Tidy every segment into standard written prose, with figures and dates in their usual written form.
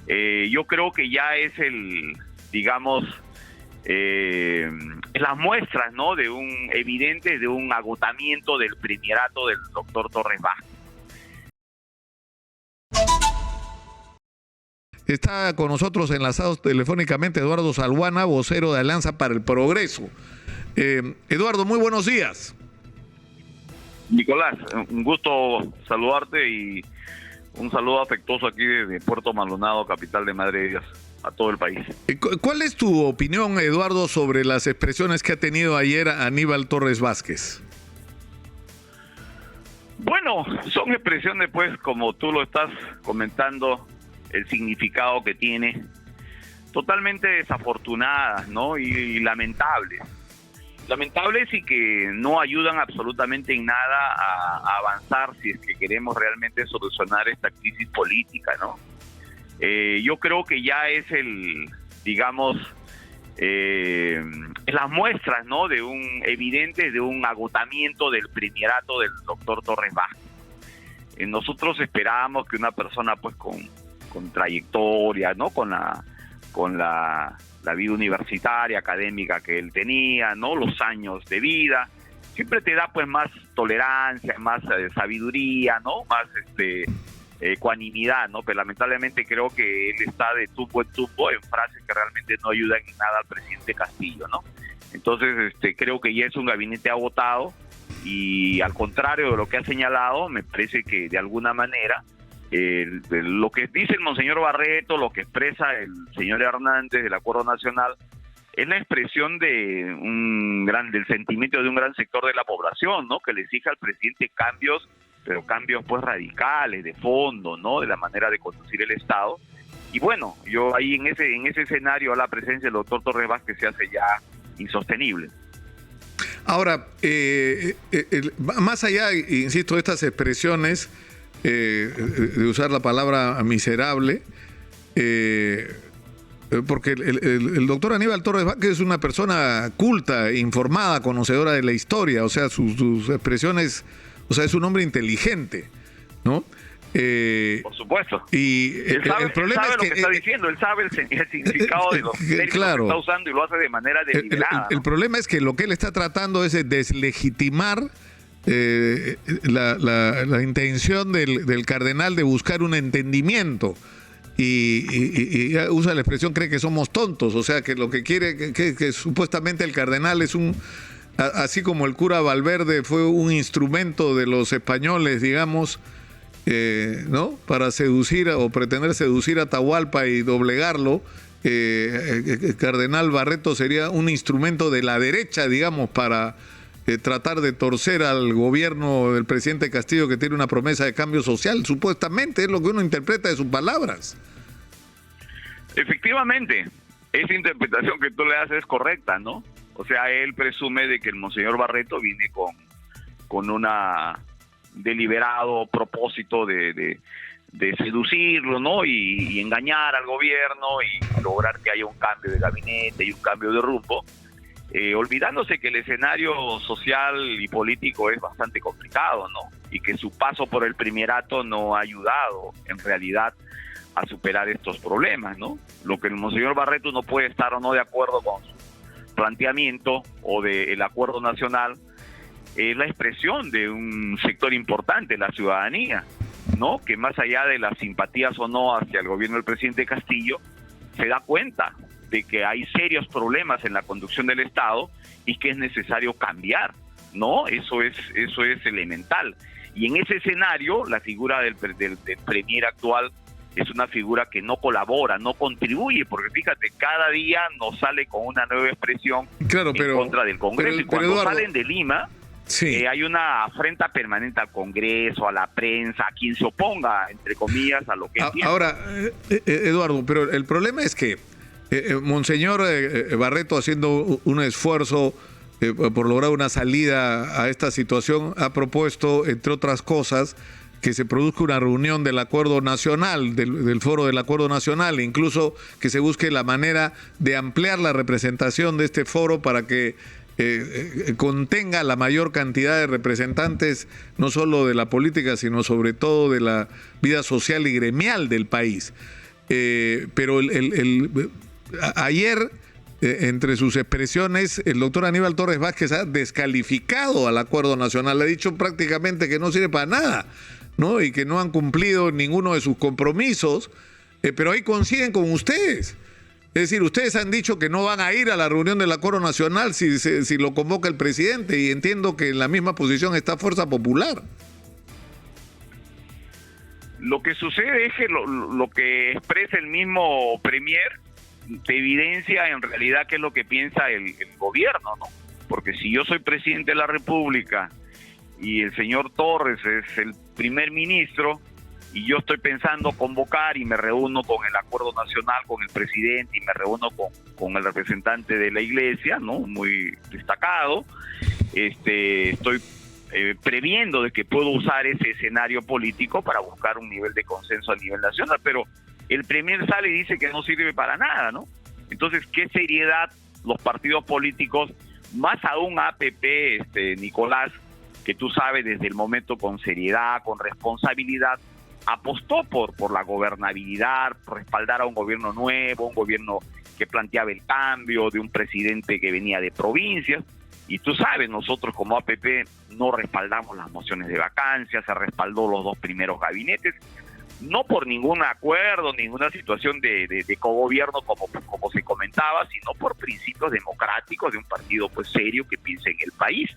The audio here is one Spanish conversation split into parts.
Yo creo que ya es digamos, las muestras, ¿no?, de un agotamiento del primerato del doctor Torres Vázquez. Está con nosotros enlazados telefónicamente Eduardo Salguana, vocero de Alianza para el Progreso. Eduardo, muy buenos días. Nicolás, un gusto saludarte y un saludo afectuoso aquí desde Puerto Maldonado, capital de Madre Dios, a todo el país. ¿Cuál es tu opinión, Eduardo, sobre las expresiones que ha tenido ayer Aníbal Torres Vázquez? Bueno, son expresiones, pues, como tú lo estás comentando, el significado que tiene, totalmente desafortunadas, ¿no? Y lamentables. Lamentables y que no ayudan absolutamente en nada a avanzar si es que queremos realmente solucionar esta crisis política, ¿no? Yo creo que ya es digamos, las muestras, ¿no?, de un agotamiento del primerato del doctor Torres Vázquez. Nosotros esperábamos que una persona, pues, con trayectoria, ¿no?, con la vida universitaria, académica que él tenía, ¿no?, los años de vida, siempre te da, pues, más tolerancia, más sabiduría, ¿no?, más ecuanimidad, ¿no? Pero lamentablemente creo que él está de tubo en tubo en frases que realmente no ayudan en nada al presidente Castillo, ¿no? Entonces, creo que ya es un gabinete agotado y, al contrario de lo que ha señalado, me parece que de alguna manera lo que dice el monseñor Barreto, lo que expresa el señor Hernández del Acuerdo Nacional, es la expresión del sentimiento de un gran sector de la población, ¿no?, que le exige al presidente cambios, pero cambios, pues, radicales, de fondo, ¿no?, de la manera de conducir el Estado. Y bueno, yo ahí en ese escenario la presencia del doctor Torres Vázquez se hace ya insostenible. Ahora, más allá, insisto, de estas expresiones, de usar la palabra miserable, porque el doctor Aníbal Torres Vázquez es una persona culta, informada, conocedora de la historia, o sea, sus expresiones, o sea, es un hombre inteligente, ¿no? Por supuesto. Y el problema es que lo que está diciendo, él sabe el significado de los términos claro, que está usando y lo hace de manera deliberada. El problema es que lo que él está tratando es de deslegitimar la intención del cardenal de buscar un entendimiento. Y usa la expresión, cree que somos tontos, o sea, que lo que quiere, que supuestamente el cardenal es así como el cura Valverde fue un instrumento de los españoles, digamos, ¿no?, para seducir o pretender seducir a Atahualpa y doblegarlo. El cardenal Barreto sería un instrumento de la derecha, digamos, para tratar de torcer al gobierno del presidente Castillo, que tiene una promesa de cambio social, supuestamente, es lo que uno interpreta de sus palabras. Efectivamente, esa interpretación que tú le haces es correcta, ¿no? O sea, él presume de que el monseñor Barreto viene con una deliberado propósito de seducirlo, ¿no?, y engañar al gobierno y lograr que haya un cambio de gabinete y un cambio de rumbo, olvidándose que el escenario social y político es bastante complicado, ¿no?, y que su paso por el primerato no ha ayudado en realidad a superar estos problemas, ¿no? Lo que el monseñor Barreto no puede estar o no de acuerdo con su planteamiento o del Acuerdo Nacional es la expresión de un sector importante, la ciudadanía, ¿no?, que más allá de las simpatías o no hacia el gobierno del presidente Castillo, se da cuenta de que hay serios problemas en la conducción del Estado y que es necesario cambiar, ¿no? Eso es elemental. Y en ese escenario, la figura del premier actual es una figura que no colabora, no contribuye, porque fíjate, cada día nos sale con una nueva expresión en contra del Congreso. Y cuando Eduardo, salen de Lima, sí, hay una afrenta permanente al Congreso, a la prensa, a quien se oponga, entre comillas, a lo que piensa. Ahora, Eduardo, pero el problema es que Monseñor Barreto, haciendo un esfuerzo por lograr una salida a esta situación, ha propuesto, entre otras cosas, que se produzca una reunión del Acuerdo Nacional, del Foro del Acuerdo Nacional, incluso que se busque la manera de ampliar la representación de este foro para que contenga la mayor cantidad de representantes, no solo de la política, sino sobre todo de la vida social y gremial del país. pero ayer, entre sus expresiones, el doctor Aníbal Torres Vázquez ha descalificado al Acuerdo Nacional, ha dicho prácticamente que no sirve para nada, ¿no? Y que no han cumplido ninguno de sus compromisos, pero ahí coinciden con ustedes. Es decir, ustedes han dicho que no van a ir a la reunión del Acuerdo Nacional si lo convoca el presidente, y entiendo que en la misma posición está Fuerza Popular. Lo que sucede es que lo que expresa el mismo Premier te evidencia en realidad qué es lo que piensa el gobierno, ¿no? Porque si yo soy presidente de la República y el señor Torres es el primer ministro, y yo estoy pensando convocar y me reúno con el Acuerdo Nacional, con el presidente, y me reúno con el representante de la iglesia, ¿no? Muy destacado, estoy previendo de que puedo usar ese escenario político para buscar un nivel de consenso a nivel nacional, pero el Premier sale y dice que no sirve para nada, ¿no? Entonces, ¿qué seriedad los partidos políticos, más aún APP, Nicolás, que tú sabes desde el momento con seriedad, con responsabilidad, apostó por la gobernabilidad, por respaldar a un gobierno nuevo, un gobierno que planteaba el cambio, de un presidente que venía de provincias? Y tú sabes, nosotros como APP no respaldamos las mociones de vacancia, se respaldó los 2 primeros gabinetes, no por ningún acuerdo, ninguna situación de cogobierno como se comentaba, sino por principios democráticos de un partido pues serio que piensa en el país,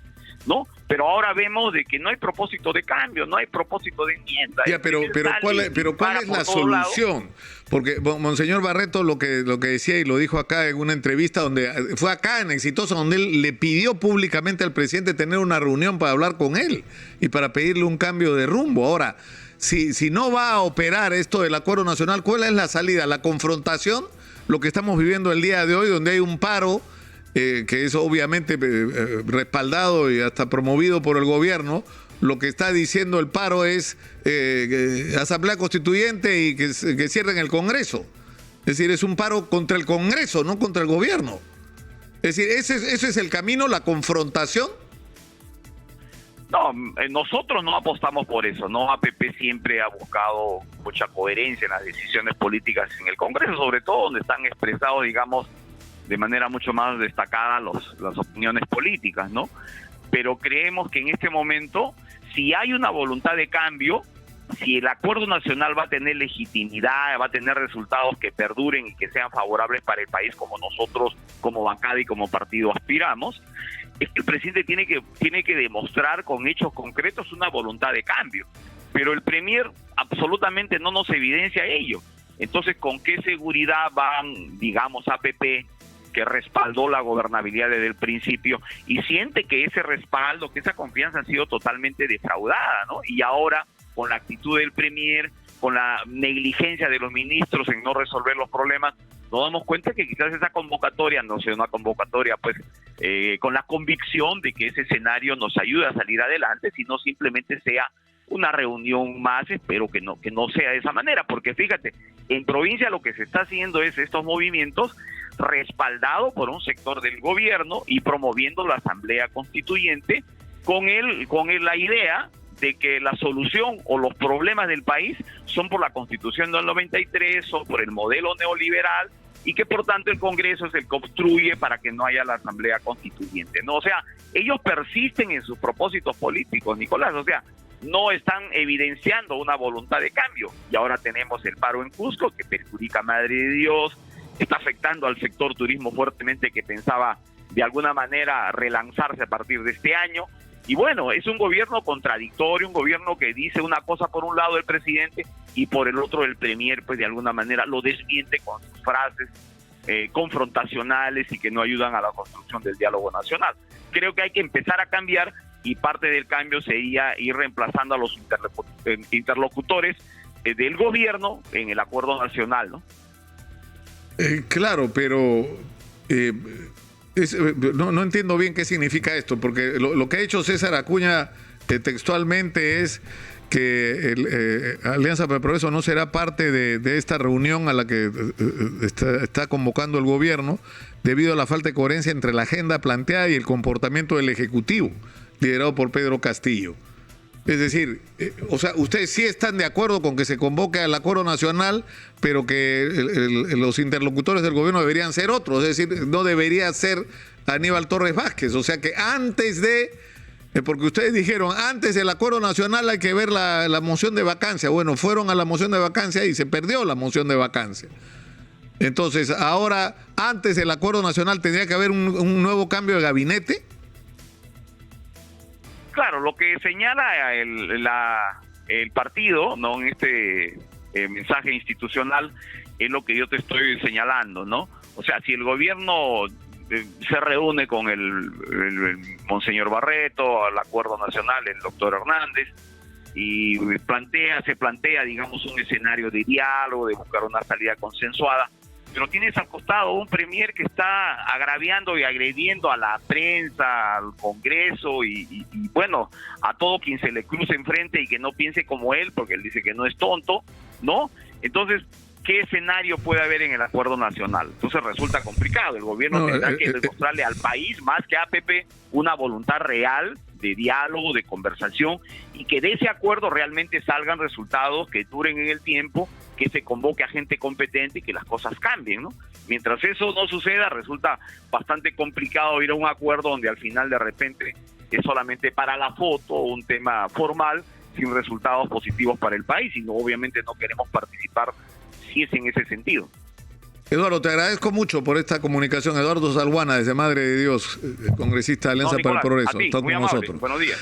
¿no? Pero ahora vemos de que no hay propósito de cambio, no hay propósito de enmienda. Ya, pero ¿cuál es la solución? Porque Monseñor Barreto lo que decía, y lo dijo acá en una entrevista, donde fue acá en Exitosa, donde él le pidió públicamente al presidente tener una reunión para hablar con él y para pedirle un cambio de rumbo. Ahora, si no va a operar esto del Acuerdo Nacional, ¿cuál es la salida? ¿La confrontación? Lo que estamos viviendo el día de hoy, donde hay un paro que es obviamente respaldado y hasta promovido por el gobierno. Lo que está diciendo el paro es Asamblea Constituyente y que cierren el Congreso. Es decir, es un paro contra el Congreso, no contra el gobierno. Es decir, ese es el camino, la confrontación. No, nosotros no apostamos por eso, ¿no? APP siempre ha buscado mucha coherencia en las decisiones políticas en el Congreso, sobre todo donde están expresados, digamos, de manera mucho más destacada las opiniones políticas, ¿no? Pero creemos que en este momento, si hay una voluntad de cambio, si el Acuerdo Nacional va a tener legitimidad, va a tener resultados que perduren y que sean favorables para el país, como nosotros como bancada y como partido aspiramos, es que el presidente tiene que demostrar con hechos concretos una voluntad de cambio. Pero el Premier absolutamente no nos evidencia ello. Entonces, ¿con qué seguridad van, digamos, APP, que respaldó la gobernabilidad desde el principio, y siente que ese respaldo, que esa confianza ha sido totalmente defraudada, ¿no? Y ahora, con la actitud del Premier, con la negligencia de los ministros en no resolver los problemas, nos damos cuenta que quizás esa convocatoria no sea una convocatoria pues con la convicción de que ese escenario nos ayuda a salir adelante, sino simplemente sea una reunión más. Espero que no sea de esa manera, porque fíjate, en provincia lo que se está haciendo es estos movimientos respaldado por un sector del gobierno y promoviendo la Asamblea Constituyente con la idea de que la solución o los problemas del país son por la Constitución del 93 o por el modelo neoliberal, y que por tanto el Congreso es el que obstruye para que no haya la Asamblea Constituyente, ¿no? O sea, ellos persisten en sus propósitos políticos, Nicolás, o sea, no están evidenciando una voluntad de cambio. Y ahora tenemos el paro en Cusco, que perjudica a Madre de Dios, está afectando al sector turismo fuertemente, que pensaba de alguna manera relanzarse a partir de este año. Y bueno, es un gobierno contradictorio, un gobierno que dice una cosa por un lado el presidente y por el otro el Premier, pues de alguna manera lo desmiente con sus frases confrontacionales y que no ayudan a la construcción del diálogo nacional. Creo que hay que empezar a cambiar, y parte del cambio sería ir reemplazando a los interlocutores del gobierno en el Acuerdo Nacional, ¿no? Claro, pero no entiendo bien qué significa esto, porque lo que ha hecho César Acuña textualmente es que Alianza para el Progreso no será parte de esta reunión a la que está convocando el gobierno, debido a la falta de coherencia entre la agenda planteada y el comportamiento del Ejecutivo, liderado por Pedro Castillo. Es decir, o sea, ustedes sí están de acuerdo con que se convoque al acuerdo nacional, pero que los interlocutores del gobierno deberían ser otros, es decir, no debería ser Aníbal Torres Vázquez. O sea que antes de, porque ustedes dijeron, antes del acuerdo nacional hay que ver la moción de vacancia. Bueno, fueron a la moción de vacancia y se perdió la moción de vacancia. Entonces, ahora, antes del acuerdo nacional, ¿tendría que haber un nuevo cambio de gabinete? Claro, lo que señala el partido, ¿no?, en este mensaje institucional, es lo que yo te estoy señalando, ¿no? O sea, si el gobierno se reúne con el monseñor Barreto, al acuerdo nacional, el doctor Hernández, y se plantea, digamos, un escenario de diálogo, de buscar una salida consensuada, pero tienes al costado un premier que está agraviando y agrediendo a la prensa, al Congreso y bueno, a todo quien se le cruce enfrente y que no piense como él, porque él dice que no es tonto, ¿no? Entonces, ¿qué escenario puede haber en el acuerdo nacional? Entonces resulta complicado. El gobierno tendrá que demostrarle al país, más que a APP, una voluntad real de diálogo, de conversación, y que de ese acuerdo realmente salgan resultados que duren en el tiempo, que se convoque a gente competente y que las cosas cambien, ¿no? Mientras eso no suceda, resulta bastante complicado ir a un acuerdo donde al final de repente es solamente para la foto, un tema formal, sin resultados positivos para el país, y obviamente no queremos participar si es en ese sentido. Eduardo, te agradezco mucho por esta comunicación. Eduardo Salguana, desde Madre de Dios, congresista de Alianza para el Progreso, está con nosotros. Buenos días.